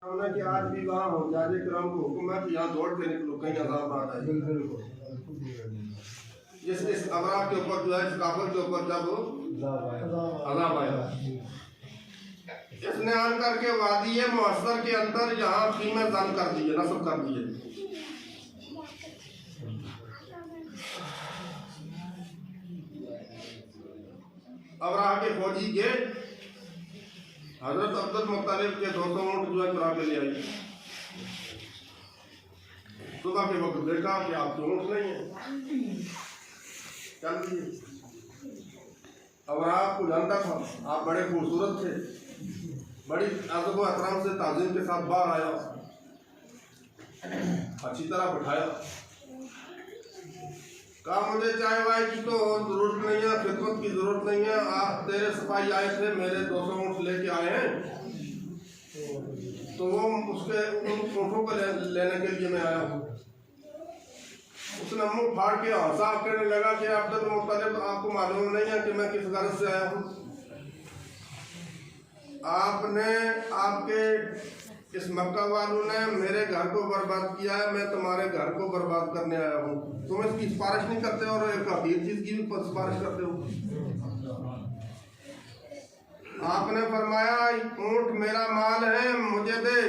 कि आज भी वहाँ हो जाजे कराम को हुक्म है कि यहाँ दौड़ के निकलो कहीं अज़ाब आ जाए। इस अमरा के ऊपर जो है इस काफिर के ऊपर जब अज़ाब आया, इसने आन करके वादी मुअस्सर के अंदर यहाँ कीमत दान कर दी है, नस्ब कर दी है। अमरा के फौजी के हजरत अब्दुल मुत्तलिब के 200 ऊँट जो है चुरा के ले आई। सुबह के वक्त देखा कि आप तो ऊँट नहीं है, चल दिए। अब आपको जानता था, आप बड़े खूबसूरत थे, बड़ी अदब व एहतराम से ताज़ीम के साथ बाहर आया, अच्छी तरह बिठाया, कहा मुझे चाय वाय की तो जरूरत नहीं है, खिदमत की जरूरत नहीं है, आप तेरे सिपाही आए थे, मेरे 200 ऊँट लेके आए हैं, तो वो उसके उन ऊँटों को लेने के लिए मैं आया हूँ। उसने मुंह फाड़ के हंसा, कहने लगा कि अब्दुल मुत्तलिब आपको मालूम नहीं है कि मैं किस गर्ज से आया हूँ। आपने आपके इस मक्का वालों ने मेरे घर को बर्बाद किया है, मैं तुम्हारे घर को बर्बाद करने आया हूँ। तुम इसकी सिफारिश नहीं करते और एक हकीर चीज की भी सिफारिश करते हो। आपने फरमाया ऊँट मेरा माल है, मुझे दे,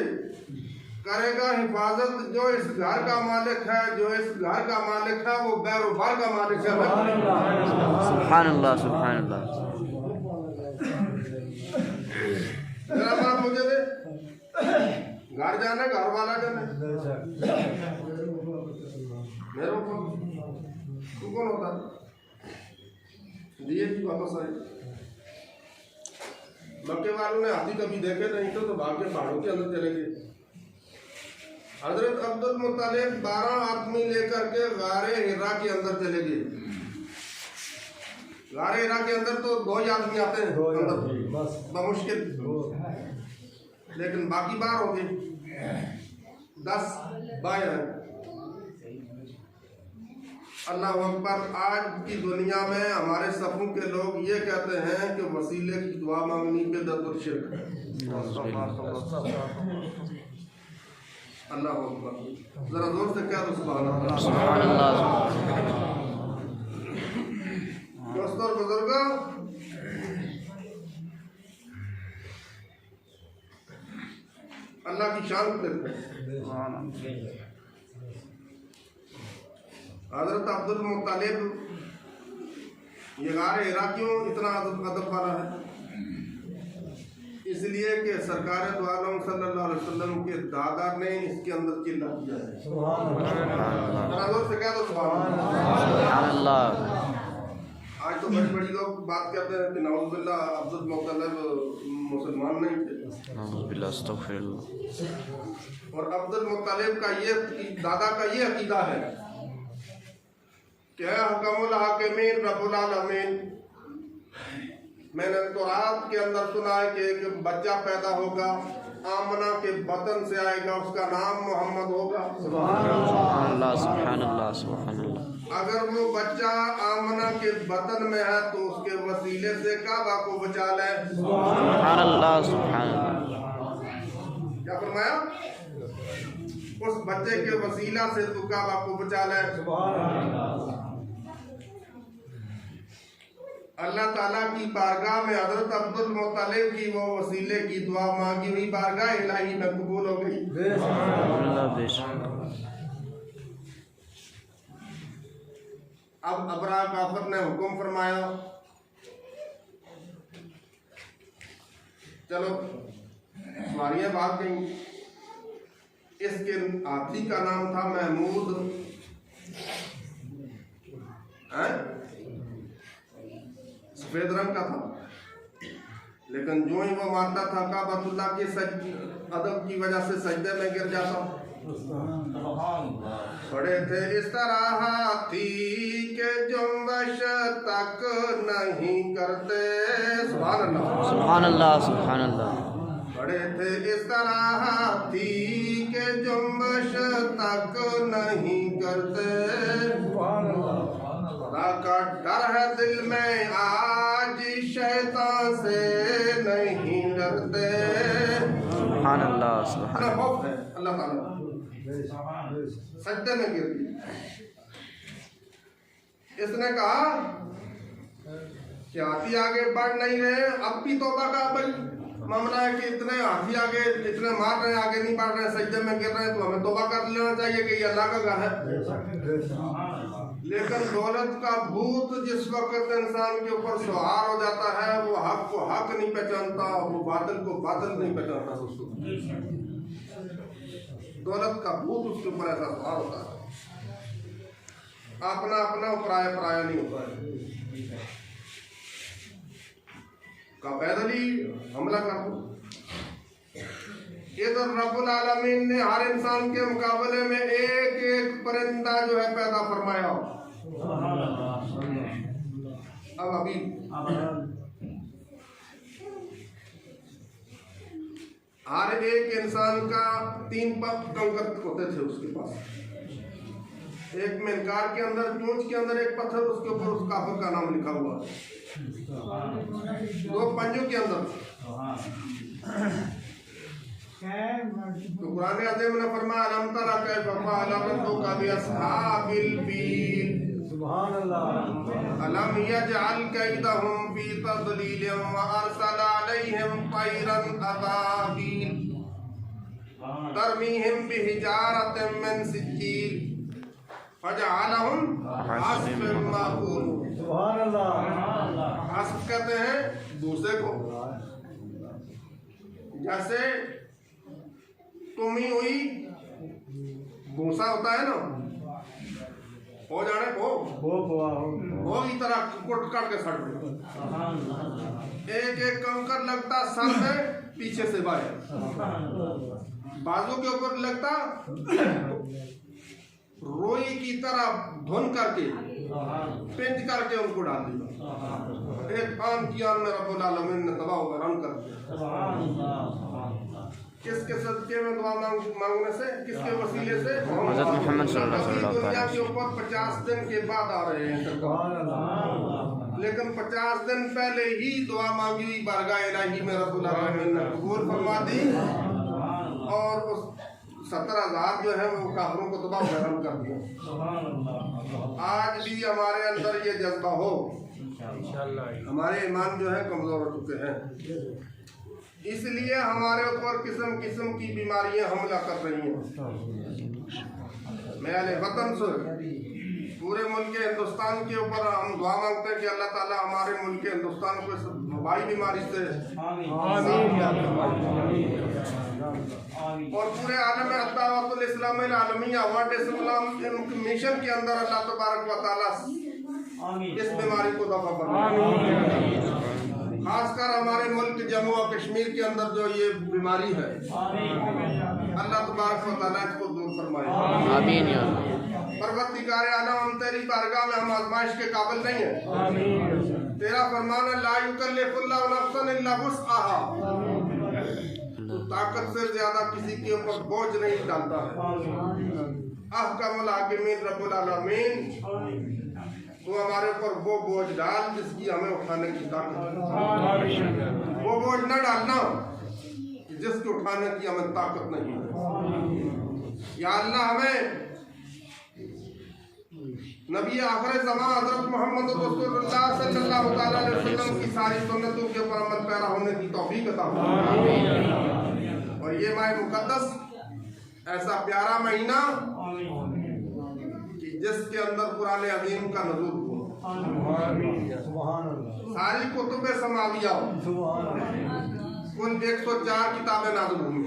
करेगा हिफाजत जो इस घर का मालिक है, जो इस घर का मालिक है वो बैरोबार का मालिक है। सुभान अल्लाह, सुभान अल्लाह। मेरा माल मुझे दे, घर जाना घर वाला जाने, मेरे ऊपर तू कौन होता? दिए की वापस आए। मक्के वालों ने हाथी कभी देखे नहीं तो भाग के पहाड़ों के अंदर चले गए। हजरत अब्दुल मुत्तलिब 12 आदमी लेकर के गारे हिरा के अंदर चले गए। गारे हिरा के अंदर तो 2 ही आदमी आते हैं अंदर बमुश्किल, लेकिन बाकी बार हो गए, 10 बाहर हैं। अल्लाह अकबर। आज की दुनिया में हमारे सफ़ों के लोग ये कहते हैं कि वसीले की दुआ मांगनी के दर्द शिर्क है। अल्लाह अकबर, जरा जोर से कह दो सुभान अल्लाह। दोस्तों और बुजुर्गों, अल्लाह की शान देखते हैं। हजरत अब्दुल मुत्तलिब ये गारे हिरा क्यों इतना अदब वाला है? इसलिए कि सरकार दो आलम सल्लल्लाहु अलैहि वसल्लम के दादा ने इसके अंदर चिल्ला किया है। से क्या तो सुभान अल्लाह। आज तो बड़ी बड़ी लोग बात करते हैं कि नौजुबिल्लाह अब्दुल मुत्तलिब मुसलमान नहीं थे, और अब्दुल मुत्तलिब का ये दादा का ये अकीदा है क्या हुकमुल हाकिमीन रब्बुल आलमीन। मैंने तौरात के अंदर सुना है कि एक बच्चा पैदा होगा, आमना के बतन से आएगा, उसका नाम मोहम्मद होगा। सुभान अल्लाह, सुभान अल्लाह, सुभान अल्लाह। अगर वो बच्चा आमना के बतन में है तो उसके वसीले से काबा को बचा ले। सुभान अल्लाह, सुभान अल्लाह। क्या फरमाया? उस बच्चे के वसीला से तू काबा को बचा ले। सुभान अल्लाह। अल्लाह ताला की बारगाह में हजरत अब्दुल मुत्तलिब की वो वसीले की दुआ मांगी हुई बारगाह इलाही में कबूल हो गई। अब अबरा काफिर ने हुक्म फरमाया, चलो सवारियां भाग गई। इसके हाथी का नाम था महमूद, सफेद रंग का था, लेकिन जो ही वो मारता था काबतुल्लाह के अदब की वजह से सजदे में गिर जाता। पड़े थे इस तरह हाथी के जुम्बश तक नहीं करते। सुभान अल्लाह, सुभान अल्लाह, सुभान अल्लाह। पड़े थे इस तरह हाथी के जुम्बश तक नहीं करते। खुदा का डर है दिल में आज, शैतान से नहीं डरते। सुभान अल्लाह सुभान इतना खौफ है अल्लाह ताला, सजदे में गिर गई। इसने कहा कि हाथी आगे बढ़ नहीं रहे, अब भी तौबा का भाई मामला है कि इतने हाथी आगे इतने मार रहे हैं, आगे नहीं बढ़ रहे हैं, सजदे में गिर रहे हैं, तो हमें तौबा कर लेना चाहिए कि ये अल्लाह का घर है। लेकिन दौलत का भूत जिस वक्त इंसान के ऊपर सवार हो जाता है, वो हक को हक नहीं पहचानता, वो बादल को बादल नहीं पहचानता। दोस्तों, दौलत का भूत उसके ऊपर ऐसा सवार होता है, अपना अपना पराया पराया नहीं होता है। का पैदल ही हमला कर दो। इधर रब्बुल आलमीन ने हर इंसान के मुकाबले में एक एक परिंदा जो है पैदा फरमाया। अब अभी हर एक इंसान का 3 कंकर होते थे उसके पास। एक मेनकार के अंदर, चोंच के अंदर एक पत्थर, उसके ऊपर उस काफिर का नाम लिखा हुआ, 2 पंजों के अंदर। तो कुरान अज़ीम ने फरमाया अलम तरा कैफ़ फ़अल रब्बुका बिअस्हाबिल फील, सुभान अल्लाह, अलम यजअल कैदहुम फी तदलील व अरसल अलैहिम तैरन अबाबील तरमीहिम बिहिजारतिन मिन सिज्जील फजअलहुम अस्फन माकूल। सुभान अल्लाह। अस्फ कहते हैं दूसरे को, जैसे तुमी हुई भूसा होता है ना, हो जाने को की तरह कुट काट के सड़ पड़े। एक एक कंकर लगता सर में, पीछे से बाएं, बाजू के ऊपर लगता, रोई की तरह धुन करके पिंच करके उनको डाल दिया। एक आम की आन में रब्बुल आलमीन ने तबाह वैरान कर दिया। किसके सदके में दुआ मांगने से, किसके वसीले से? हज़रत मोहम्मद सल्लल्लाहु अलैहि वसल्लम दुनिया के ऊपर 50 दिन के बाद आ रहे हैं, लेकिन 50 दिन पहले ही दुआ मांगी हुई बारगाह इलाही में रब्बुल आलमीन ने कबूल फरमा दी और उस 70,000 जो है वो काफिरों को तबाह वैरान कर दिया। आज भी हमारे अंदर ये जज्बा हो, हमारे ईमान जो है कमजोर हो चुके हैं, इसलिए हमारे ऊपर किस्म किस्म की बीमारियां हमला कर रही हैं। मैं अहले वतन से पूरे मुल्क हिंदुस्तान के ऊपर हम दुआ मांगते हैं कि अल्लाह ताला हमारे मुल्क हिंदुस्तान को इस वबाई बीमारी से और पूरे आलम अत्तावतुल इस्लाम आलमिया वर्ल्ड इस्लाम मिशन के अंदर अल्लाह तबारक व तआला इस बीमारी को दफा फरमाए। खासकर हमारे मुल्क जम्मू और कश्मीर के अंदर जो ये बीमारी है, अल्लाह तबारक व तआला इसको दूर फरमाए। आमीन। परवरदिगार आलम, हम तेरी बारगाह में हम आजमाइश के काबिल नहीं है। तेरा फरमान है ला युकल्लिफुल्लाहु नफ्सन इल्ला वुसअहा, तो ताकत से ज्यादा किसी के ऊपर बोझ नहीं डालता है। अहकमुल हाकिमीन रब्बुल आलमीन, तो हमारे ऊपर वो बोझ डाल जिसकी हमें उठाने की ताकत है, वो बोझ न डालना जिसको उठाने की हमें ताकत नहीं है। या अल्लाह, हमें नबी आखिर ज़मां हज़रत मोहम्मद रसूलुल्लाह सल्लल्लाहु अलैहि वसल्लम की सारी सुन्नतों के ऊपर अमल पैरा होने की तौफीक अता फरमाए। और ये माह मुक़द्दस ऐसा प्यारा महीना कि जिसके अंदर कुरान अज़ीम का नुज़ूल हुआ, सारी कुतुब समाविया कुल 104 किताबें नाज़िल हुई।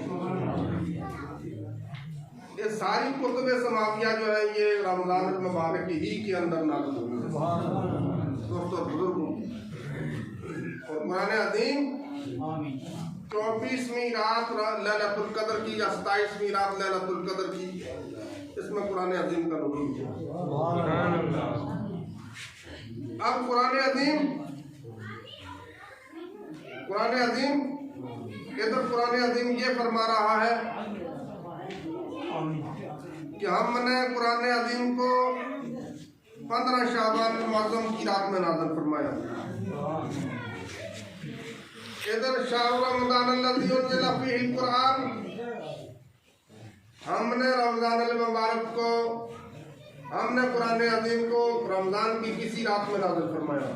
ये सारी कुतुब समाविया जो है ये रमज़ान मुबारक ही के अंदर नाज़िल हुई है। दोस्तों बुजुर्गों, और कुरान अज़ीम 24वीं रात लैलतुल क़द्र की या 27वीं रात लैलतुल क़द्र की, इसमें कुरान अज़ीम का नुज़ूल है। अब कुरान अज़ीम इधर कुरान अज़ीम ये फरमा रहा है कि हमने कुरान अज़ीम को 15 शाबान मुअज़्ज़म की रात में नाज़िल फरमाया। इधर शाहरुर रमजान अल्लज़ी उन्ज़िला फ़ीहिल कुरान, हमने रमजान अल मुबारक को, हमने कुरान अज़ीम को रमजान की किसी रात में नाज़िल फरमाया।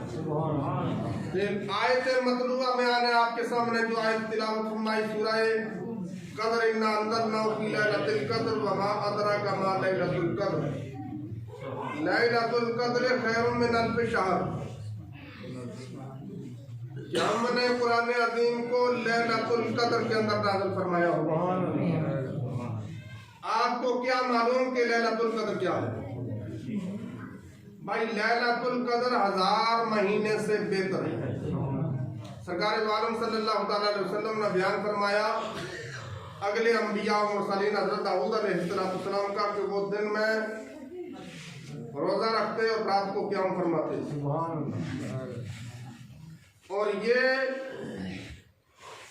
आयत मतलूबा में आने आपके सामने जो आयत तिलावत फरमाई सूरह कद्र, इन्ना अंज़लनाहु फ़ी लैलतिल क़द्र वमा अदराका मा लैलतुल क़द्र, लैलतुल क़द्र खैरुम मिन अल्फ़ि शहर। हमने कुरान अज़ीम को लैलतुल क़द्र के अंदर नाज़िल फरमाया होगा। आपको क्या मालूम कि लैलतुल क़द्र क्या है? भाई लैलतुल क़द्र 1000 महीने से बेहतर है। सरकार दो आलम सल्लल्लाहु अलैहि वसल्लम ने बयान फरमाया अगले अंबिया और मुरसलीन हज़रत दाऊद अलैहिस्सलाम का कि वो दिन में रोज़ा रखते और रात को क़याम फरमाते, और ये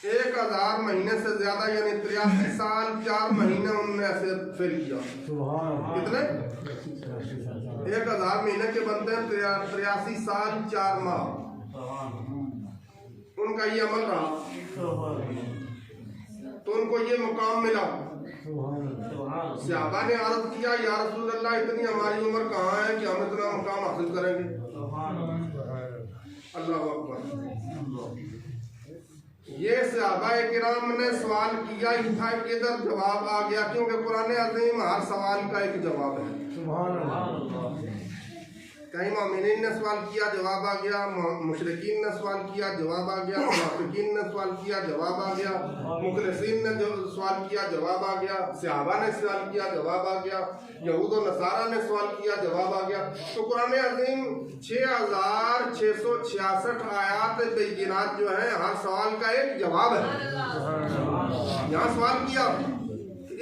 1000 महीने से ज्यादा यानी 83 साल 4 महीने उन्होंने ऐसे फेल किया। कितने? 1000 महीने के बनते हैं 83 साल 4 माह उनका ये अमल रहा, तो उनको ये मुकाम मिला। सहाबा ने अर्ज़ किया या रसूल अल्लाह, इतनी हमारी उम्र कहाँ है कि हम इतना मुकाम हासिल करेंगे? अल्लाह अकबर। ये सहाबाए किराम ने सवाल किया ही था, किधर जवाब आ गया, क्योंकि कुरान अज़ीम हर सवाल का एक जवाब है। कहीं मोमिनीन ने सवाल किया जवाब आ गया, मुशरिकीन ने सवाल किया जवाब आ गया, मुनाफिकीन ने सवाल किया जवाब आ गया, मुखलिसीन ने जो सवाल किया जवाब आ गया, सहाबा ने सवाल किया जवाब आ गया, यहूद और नसारा ने सवाल किया जवाब आ गया। तो कुरान अज़ीम 6666 आयात बेयिनात जो है हर सवाल का एक जवाब है। यहाँ सवाल किया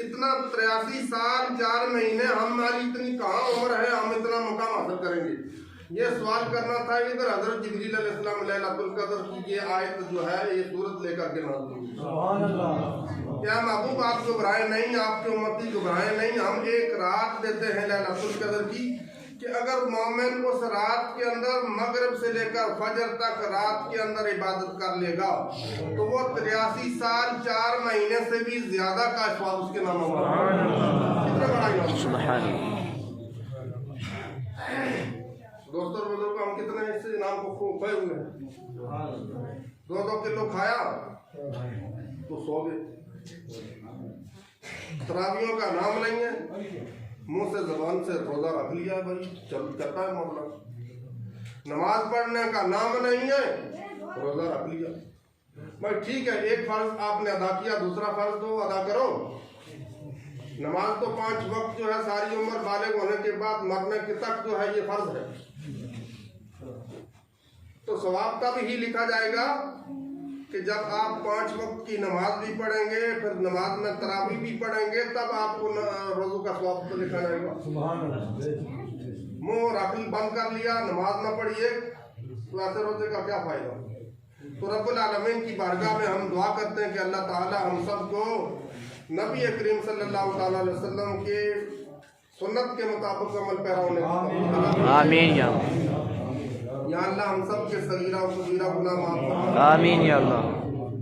इतना 83 साल 4 महीने, हमारी इतनी कहाँ उम्र है, हम इतना मुकाम हासिल करेंगे? ये सवाल करना था। इधर हजरत जिब्रील अलैहिस्सलाम लैलतुल क़द्र की ये आयत जो है ये सूरत लेकर के नाज़िल हुई। क्या महबूब आप घबराए नहीं, आपके उम्मती घबराए नहीं, हम एक रात देते हैं लैलतुल क़द्र की कि अगर मोमिन उस रात के अंदर मगरिब से लेकर फजर तक रात के अंदर इबादत कर लेगा तो वो 83 साल 4 महीने से भी ज्यादा का सवाब उसके नाम होगा। कितना बड़ा सुभान अल्लाह। दोस्तों बुजुर्ग, हम कितने इस इनाम को खोए हुए हैं। 2-2 किलो खाया तो सो गए। तरावियों का नाम नहीं है, मुंह से जबान से रोजा रख लिया, भाई चलता है मामला। नमाज पढ़ने का नाम नहीं है, रोजा रख लिया। भाई ठीक है, एक फर्ज आपने अदा किया, दूसरा फर्ज तो अदा करो। नमाज तो 5 वक्त जो है सारी उम्र बालिग होने के बाद मरने के तक जो है ये फर्ज है, तो सवाब तब ही लिखा जाएगा कि जब आप 5 वक्त की नमाज भी पढ़ेंगे, फिर नमाज में तरावी भी पढ़ेंगे, तब आपको रोज़ों का सवाब तो लिखा जाएगा। मुंह रखल बंद कर लिया, नमाज ना पढ़िए, तो ऐसे रोजे का क्या फायदा? तो रब्बुल आलमीन की बारगाह में हम दुआ करते हैं कि अल्लाह ताला हम सबको नबी करीम सल्लल्लाहु अलैहि वसल्लम के सुन्नत के मुताबिक अमल पैरा होने का आमीन। या अल्लाह हम सब के सगीरा और कबीरा गुनाह माफ फरमा। आमीन या अल्लाह।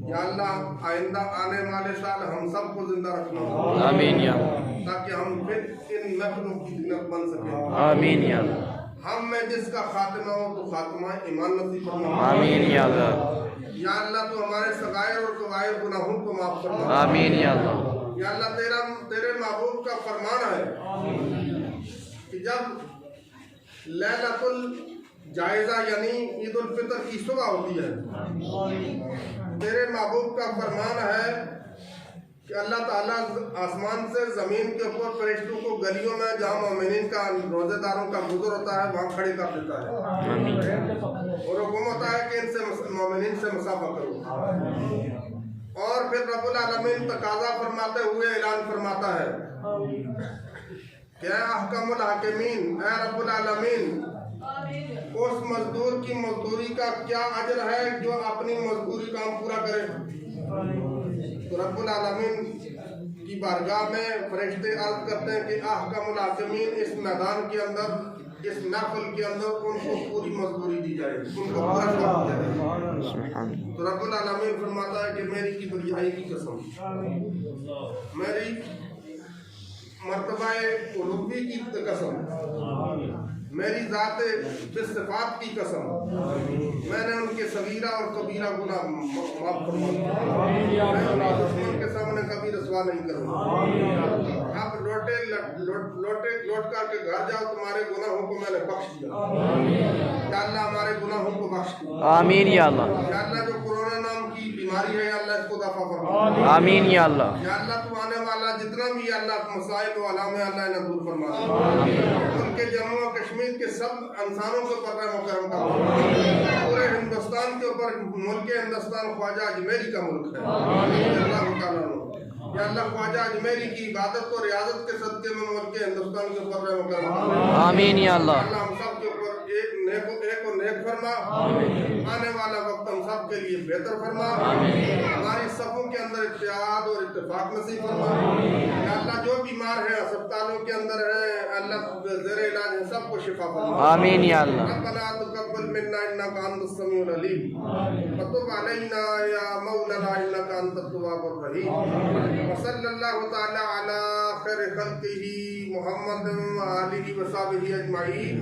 या अल्लाह आइंदा आने वाले साल हम सब को जिंदा रखना। आमीन या अल्लाह। ताकि हम फिर इन नस्लों की जिन्नत बन सकें। आमीन या अल्लाह। हम में जिसका खात्मा हो तो खात्मा ईमान नसीब फरमा। आमीन या अल्लाह। या अल्लाह तो हमारे सगायर और कबायर गुनाहों को माफ फरमा। आमीन या अल्लाह। या अल्लाह तेरे महबूब का फरमान है कि जब लैलतुल जायजा यानी ईद उल फितर की सुबह होती है, तेरे महबूब का फरमान है कि अल्लाह ताला आसमान से जमीन के ऊपर फरिश्तों को गलियों में जहाँ मोमिनीन का रोजेदारों का गुजर होता है वहाँ खड़े कर देता है और हुक्म होता है कि इनसे मोमिनीन से मुसाफा करो। और फिर रब्बुल आलमीन तकाजा फरमाते हुए ऐलान फरमाता है क्या अहकमुल हाकिमीन, ऐ रब्बुल आलमीन उस मजदूर की मजदूरी का क्या अजर है जो अपनी मजदूरी काम पूरा करे। तो रब्बुल आलमीन की बारगाह में फरिश्ते अर्ज करते हैं कि अहकमुल हाकिमीन इस मैदान के अंदर इस महफिल के अंदर उनको पूरी मजदूरी दी जाए, उनको पूरा दिया जाए। सुभान तो रब्बुल आलमीन फरमाता है कि मेरी किबरियाई की कसम, मेरी मर्तबाए उलूही की कसम, मेरी ज़ात बिस्सिफ़ात की कसम, मैंने उनके सगीरा और कबीरा गुनाह माफ़ फरमा दिया। मैं उनके दुश्मन के सामने कभी रसवा नहीं करूँगा। आप लौट कर घर जाओ, तुम्हारे गुनाहों को मैंने बख्श दिया। या अल्लाह हमारे गुनाहों को बख्श दो। आमीन या अल्लाह। या अल्लाह जो कोरोना नाम की बीमारी है, या अल्लाह इसको दफा फरमा। आमीन या अल्लाह। या अल्लाह तू आने वाला जितना भी अल्लाह मसाइल वाला में अल्लाह इन्हें दूर फरमा। उनके जम्मू और कश्मीर के सब इंसानों के ऊपर रहम करम का, पूरे हिंदुस्तान के ऊपर, मुल्क हिंदुस्तान ख्वाजा अजमेरी का मुल्क है। अल्लाह ताला या अल्लाह ख्वाजा अजमेरी की इबादत और रियाजत के सदके में मुल्क हिंदुस्तान के ऊपर रहम करम। आमीन या अल्लाह। अल्लाह हम सब के ऊपर एक और नेक फरमा। आने वाला वक्त हम सब के लिए बेहतर फरमा। हमारी सफ़ों के अंदर इत्तेहाद और इत्तेफाक नसीब फरमा। या अल्लाह जो बीमार है अस्पतालों के अंदर है, अल्लाह ज़ेरे इलाज है, सबको शिफा फरमा। आमीन या अल्लाह। रब्बना तक़ब्बल मिन्ना इन्नका अंतस समीउल अलीम व तुब अलैना या मौलाना इन्नका अंतत तव्वाबुर रहीम। व सल्लल्लाहु तआला अला खैरि खल्क़िही मुहम्मद व आलिहि व सहबिही अजमईन।